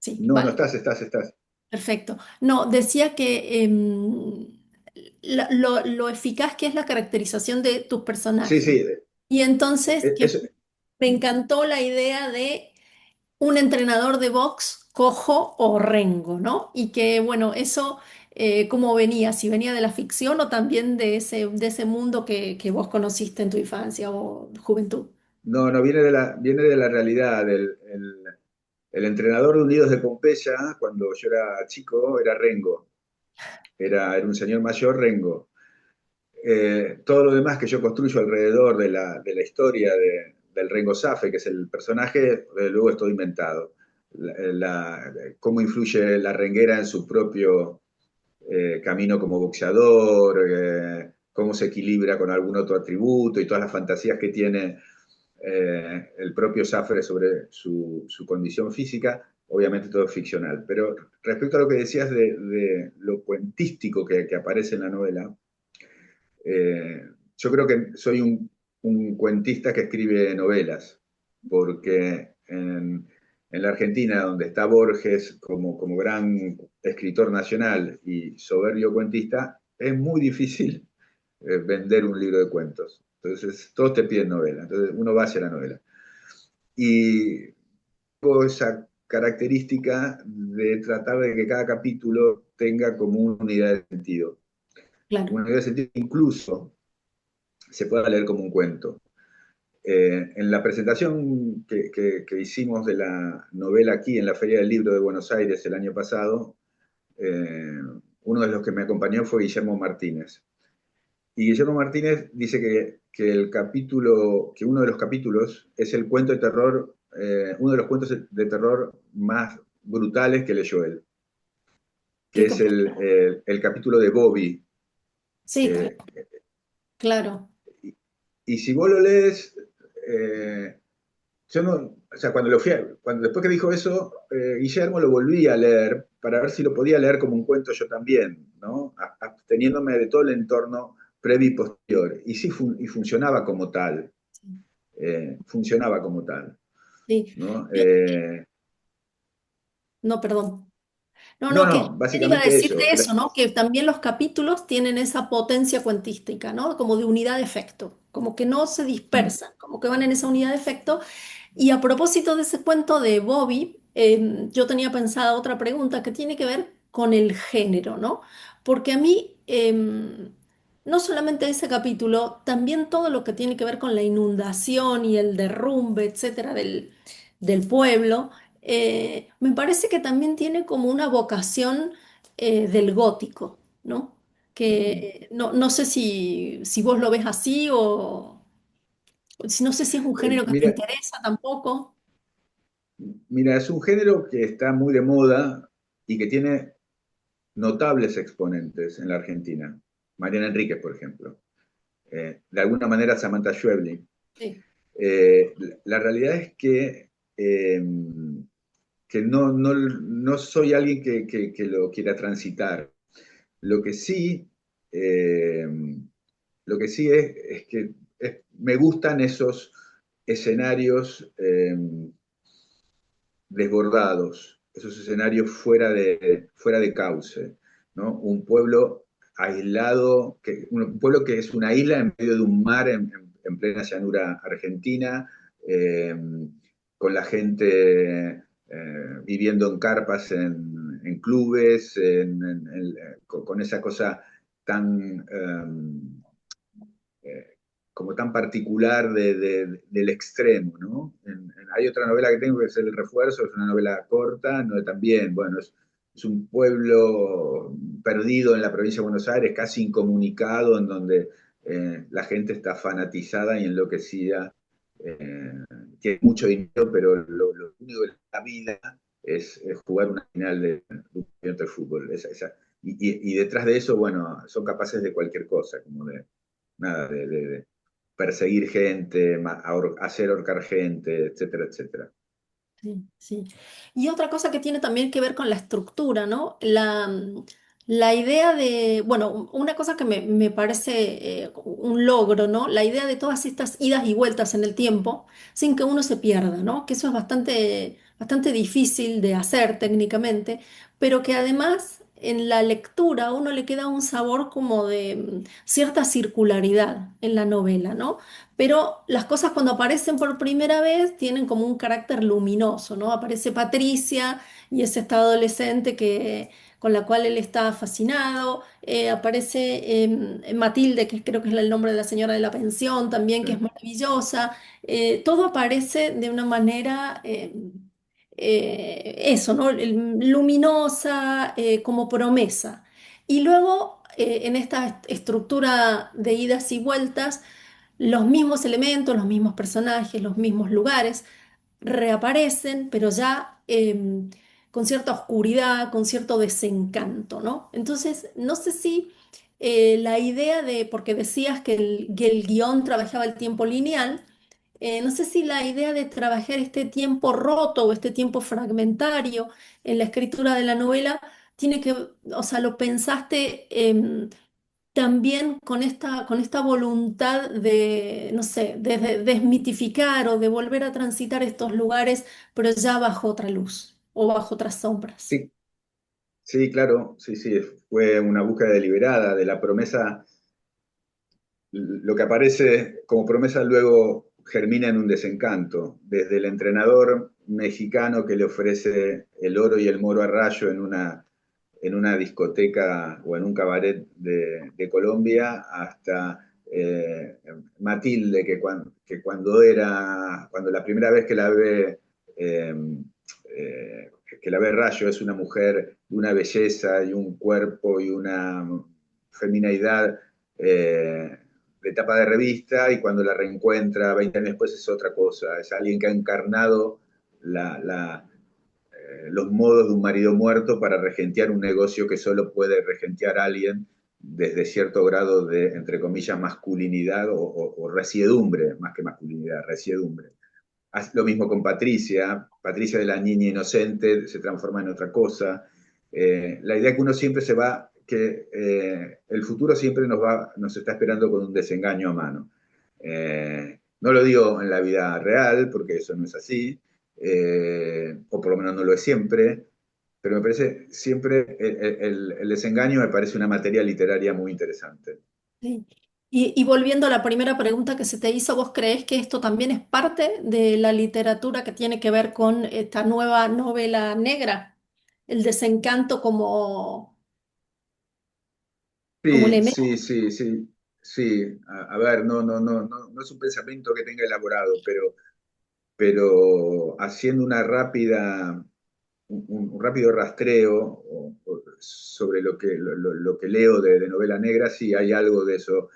Sí, No, no vale, estás. perfecto. No, decía que lo eficaz que es la caracterización de tus Sí, personajes. sí, Y entonces que eso, me encantó la idea de un entrenador de box cojo o rengo, ¿no? Y que, bueno, eso, ¿cómo venía? Si venía de la ficción o también de ese mundo que vos conociste en tu infancia o juventud. no, viene de la realidad. El entrenador de Unidos de Pompeya, cuando yo era chico, era Rengo. Era un señor mayor, Rengo. Todo lo demás que yo construyo alrededor de la historia del Rengo Safe, que es el personaje, luego es todo inventado. Cómo influye la renguera en su propio camino como boxeador, cómo se equilibra con algún otro atributo y todas las fantasías que tiene el propio Safre sobre su condición física, obviamente todo es ficcional. Pero respecto a lo que decías de lo cuentístico que aparece en la novela, yo creo que soy un cuentista que escribe novelas, porque en la Argentina, donde está Borges como gran escritor nacional y soberbio cuentista, es muy difícil vender un libro de cuentos. Entonces, todos te piden novela, entonces uno va hacia la novela. Y tengo esa característica de tratar de que cada capítulo tenga como una unidad de sentido. Claro. Una unidad de sentido incluso se pueda leer como un cuento. En la presentación que hicimos de la novela aquí en la Feria del Libro de Buenos Aires el año pasado, uno de los que me acompañó fue Guillermo Martínez. Y Guillermo Martínez dice el capítulo, que uno de los capítulos es el cuento de terror, uno de los cuentos de terror más brutales que leyó él, ¿Qué que es capítulo? el capítulo de Bobby. Sí, Eh, claro. y si vos lo lees, yo no, o sea, cuando después que dijo eso, Guillermo lo volví a leer para ver si lo podía leer como un cuento yo también, ¿no? Absteniéndome de todo el entorno previo y posterior. Y sí, y funcionaba como tal, Sí. ¿no? Yo- no, perdón. No, No, no, que no, también iba a básicamente decirte eso. eso, ¿no? Que también los capítulos tienen esa potencia cuentística, ¿no? Como de unidad de efecto, como que no se dispersan, como que van en esa unidad de efecto. Y a propósito de ese cuento de Bobby, yo tenía pensada otra pregunta que tiene que ver con el género, ¿no? Porque a mí, no solamente ese capítulo, también todo lo que tiene que ver con la inundación y el derrumbe, etcétera, del pueblo, me parece que también tiene como una vocación del gótico, ¿no? Que no sé si vos lo ves así o si no sé si es un género que te Mira, interesa tampoco. mira, es un género que está muy de moda y que tiene notables exponentes en la Argentina. Mariana Enríquez, por ejemplo. De alguna manera, Samantha Schweblin. Sí. La realidad es eh, que no soy alguien que lo quiera transitar. Lo que sí, eh, lo que sí es que me gustan esos escenarios desbordados, esos escenarios fuera de cauce, ¿no? Un pueblo aislado, un pueblo que es una isla en medio de un mar en plena llanura argentina, eh, con la gente viviendo en carpas, en clubes, con esa cosa tan como tan particular del extremo, ¿no? Hay otra novela que tengo que es El Refuerzo, es una novela corta, no también, bueno, es un pueblo perdido en la provincia de Buenos Aires, casi incomunicado, en donde la gente está fanatizada y enloquecida, eh, tiene mucho dinero, pero lo único de la vida es jugar una final de un campeonato de fútbol. Y detrás de eso, bueno, son capaces de cualquier cosa, como de, nada, de perseguir gente, hacer ahorcar gente, etcétera, etcétera. Sí, sí. Y otra cosa que tiene también que ver con la estructura, ¿no? La idea de, bueno, una cosa que me parece un logro, ¿no? La idea de todas estas idas y vueltas en el tiempo sin que uno se pierda, ¿no? Que eso es bastante difícil de hacer técnicamente, pero que además en la lectura a uno le queda un sabor como de cierta circularidad en la novela, ¿no? Pero las cosas cuando aparecen por primera vez tienen como un carácter luminoso, ¿no? Aparece Patricia y es esta adolescente con la cual él está fascinado. Aparece Matilde, que creo que es el nombre de la señora de la pensión, también, que es Sí. maravillosa. Todo aparece de una manera, eso, ¿no? Luminosa, como promesa. Y luego, en esta estructura de idas y vueltas, los mismos elementos, los mismos personajes, los mismos lugares reaparecen, pero ya con cierta oscuridad, con cierto desencanto, ¿no? Entonces, no sé si la idea de, porque decías que el guión trabajaba el tiempo lineal, No sé si la idea de trabajar este tiempo roto o este tiempo fragmentario en la escritura de la novela tiene que, o sea, lo pensaste también con esta voluntad de, no sé, de desmitificar o de volver a transitar estos lugares, pero ya bajo otra luz o bajo otras sombras. Sí, sí, claro, sí, sí, fue una búsqueda deliberada de la promesa. Lo que aparece como promesa luego germina en un desencanto, desde el entrenador mexicano que le ofrece el oro y el moro a Rayo en una discoteca o en un cabaret de Colombia, hasta Matilde, cuando la primera vez eh, que la ve Rayo es una mujer de una belleza y un cuerpo y una feminidad de tapa de revista, y cuando la reencuentra 20 años después es otra cosa, es alguien que ha encarnado los modos de un marido muerto para regentear un negocio que solo puede regentear a alguien desde cierto grado de, entre comillas, masculinidad o resiedumbre, más que masculinidad, resiedumbre. Lo mismo con Patricia. Patricia, de la niña inocente, se transforma en otra cosa. La idea que uno siempre se va, que el futuro siempre nos está esperando con un desengaño a mano. No lo digo en la vida real, porque eso no es así, o por lo menos no lo es siempre, pero me parece siempre el desengaño me parece una materia literaria muy interesante. Sí. Y volviendo a la primera pregunta que se te hizo, ¿vos creés que esto también es parte de la literatura que tiene que ver con esta nueva novela negra? El desencanto como Sí, elemento. sí, sí, sí, sí. A ver, no es un pensamiento que tenga elaborado, pero haciendo un rápido rastreo sobre lo que leo de novela negra, sí hay algo de eso.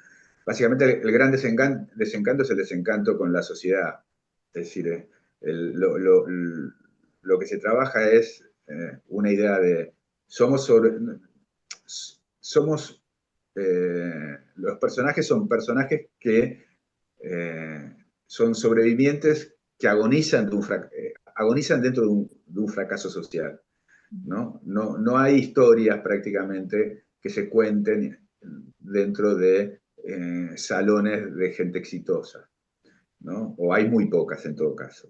Básicamente el gran desencanto es el desencanto con la sociedad. Es decir, el- lo, lo- lo que se trabaja es una idea de somos sobre, somos los personajes son personajes que son sobrevivientes que agonizan dentro de un fracaso social. ¿No? No hay historias prácticamente que se cuenten dentro de salones de gente exitosa, ¿no? O hay muy pocas en todo caso.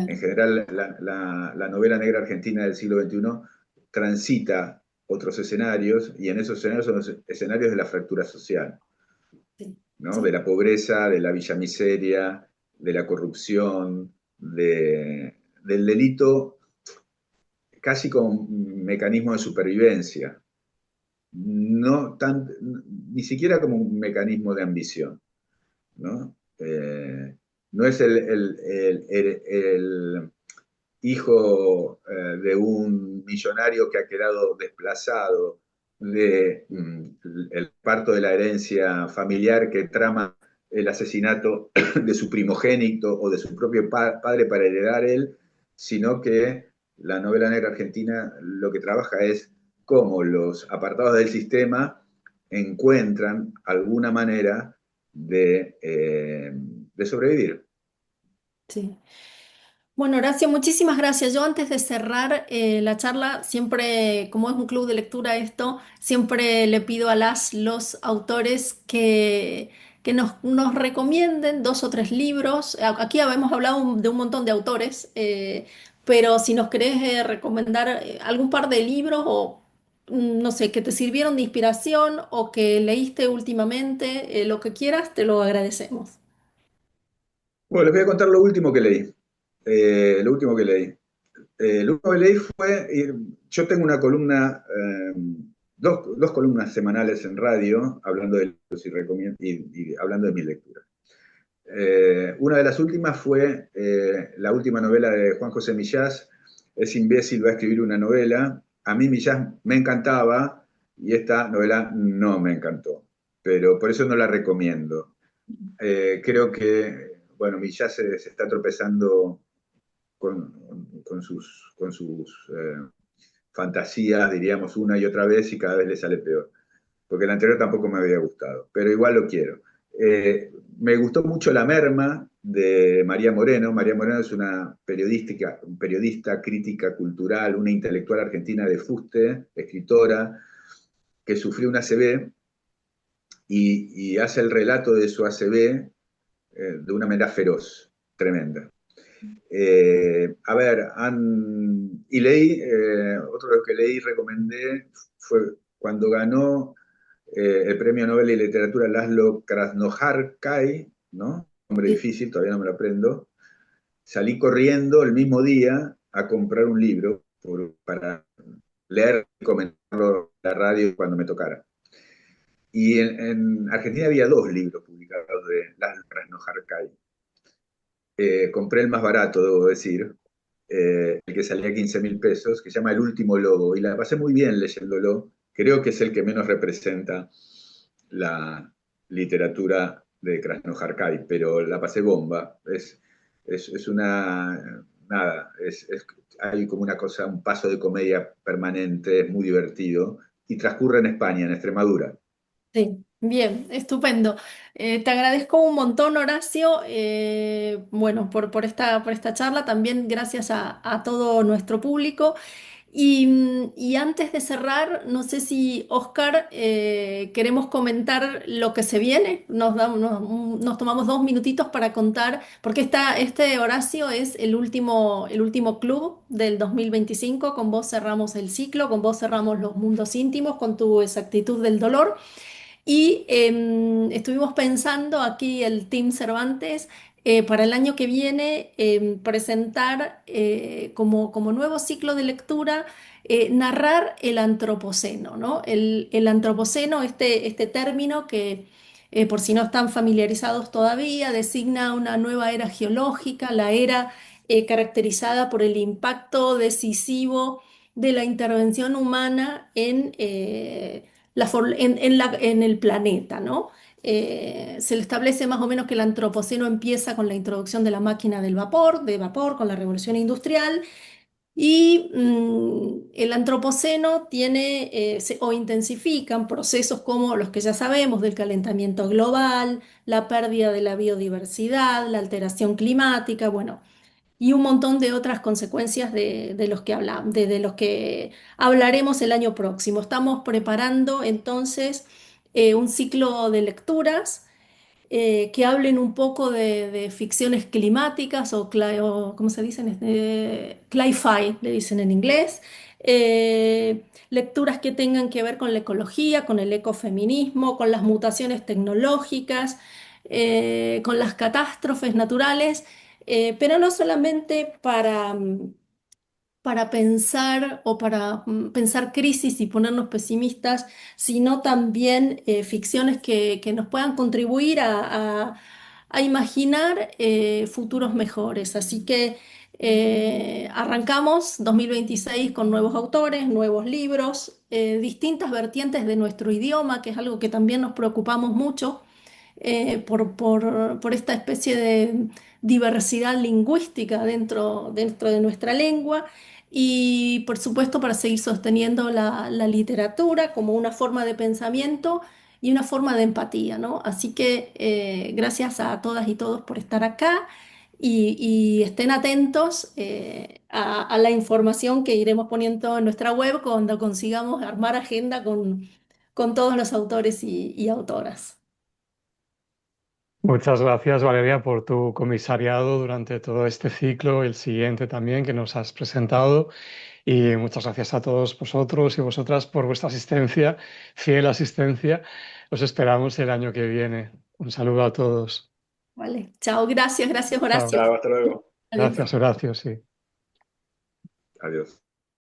En Claro. general, la novela negra argentina del siglo XXI transita otros escenarios, y en esos escenarios son los escenarios de la fractura social, Sí, ¿no? De sí, la pobreza, de la villamiseria, de la corrupción, del delito casi como un mecanismo de supervivencia, no tan, ni siquiera como un mecanismo de ambición, ¿no? No es el hijo de un millonario que ha quedado desplazado de el parto de la herencia familiar que trama el asesinato de su primogénito o de su propio padre para heredar él, sino que la novela negra argentina lo que trabaja es cómo los apartados del sistema encuentran alguna manera de sobrevivir. sí. Bueno, Horacio, muchísimas gracias. Yo antes de cerrar la charla, siempre, como es un club de lectura esto, siempre le pido a los autores que nos recomienden dos o tres libros. Aquí habíamos hablado de un montón de autores, pero si nos querés recomendar algún par de libros o, no sé, que te sirvieron de inspiración o que leíste últimamente, lo que quieras, te lo agradecemos. Bueno, les voy a contar lo último que leí. Lo último que leí. Lo último que leí fue, yo tengo una columna, dos columnas semanales en radio, hablando de libros y hablando de mi lectura. Una de las últimas fue la última novela de Juan José Millás, Es imbécil, va a escribir una novela. A mí Millás me encantaba y esta novela no me encantó, pero por eso no la recomiendo. Creo que, bueno, Millás se está tropezando con sus fantasías, diríamos, una y otra vez, y cada vez le sale peor. Porque el anterior tampoco me había gustado, pero igual lo quiero. Me gustó mucho La Merma de María Moreno. María Moreno es una periodista, crítica cultural, una intelectual argentina de fuste, escritora, que sufrió un ACV y hace el relato de su ACV de una manera feroz, tremenda. A ver, y leí, otro de los que leí y recomendé fue cuando ganó el Premio Nobel de Literatura Laszlo Krasnojarkai, ¿no? Nombre Sí. difícil, todavía no me lo aprendo. Salí corriendo el mismo día a comprar un libro para leer y comentarlo en la radio cuando me tocara. Y en Argentina había dos libros publicados de Laszlo Krasnojarkai. Compré el más barato, debo decir, el que salía a 15.000 pesos, que se llama El último lobo, y la pasé muy bien leyéndolo. Creo que es el que menos representa la literatura de Krasnojarkai, pero la pasé bomba. Es una, nada, hay como una cosa, un paso de comedia permanente, es muy divertido, y transcurre en España, en Extremadura. Sí, bien, estupendo. Te agradezco un montón, Horacio, bueno, por esta charla, también gracias a todo nuestro público. Y antes de cerrar, no sé si Oscar, queremos comentar lo que se viene. Nos tomamos 2 minutitos para contar, porque este Horacio es el último club del 2025. Con vos cerramos el ciclo, con vos cerramos los mundos íntimos, con tu exactitud del dolor. Y estuvimos pensando aquí el Team Cervantes para el año que viene presentar como nuevo ciclo de lectura, narrar el antropoceno, ¿no? El antropoceno, este término que por si no están familiarizados todavía, designa una nueva era geológica, la era caracterizada por el impacto decisivo de la intervención humana en el planeta, ¿no? Se le establece más o menos que el antropoceno empieza con la introducción de la máquina de vapor, con la revolución industrial, y el antropoceno o intensifican procesos como los que ya sabemos del calentamiento global, la pérdida de la biodiversidad, la alteración climática, bueno, y un montón de otras consecuencias de los que hablaremos el año próximo. Estamos preparando entonces un ciclo de lecturas que hablen un poco de ficciones climáticas o ¿cómo se dicen? Cli-fi, le dicen en inglés. Lecturas que tengan que ver con la ecología, con el ecofeminismo, con las mutaciones tecnológicas, con las catástrofes naturales, pero no solamente para pensar o para pensar crisis y ponernos pesimistas, sino también ficciones que nos puedan contribuir a imaginar futuros mejores. Así que arrancamos 2026 con nuevos autores, nuevos libros, distintas vertientes de nuestro idioma, que es algo que también nos preocupamos mucho por esta especie de diversidad lingüística dentro de nuestra lengua y por supuesto para seguir sosteniendo la literatura como una forma de pensamiento y una forma de empatía, ¿no? Así que gracias a todas y todos por estar acá y estén atentos a la información que iremos poniendo en nuestra web cuando consigamos armar agenda con todos los autores y autoras. Muchas gracias, Valeria, por tu comisariado durante todo este ciclo, el siguiente también que nos has presentado. Y muchas gracias a todos vosotros y vosotras por vuestra asistencia, fiel asistencia. Os esperamos el año que viene. Un saludo a todos. Vale, chao, gracias, gracias Chao. Horacio. Chao, hasta luego. Adiós. Gracias, Horacio, sí. Adiós.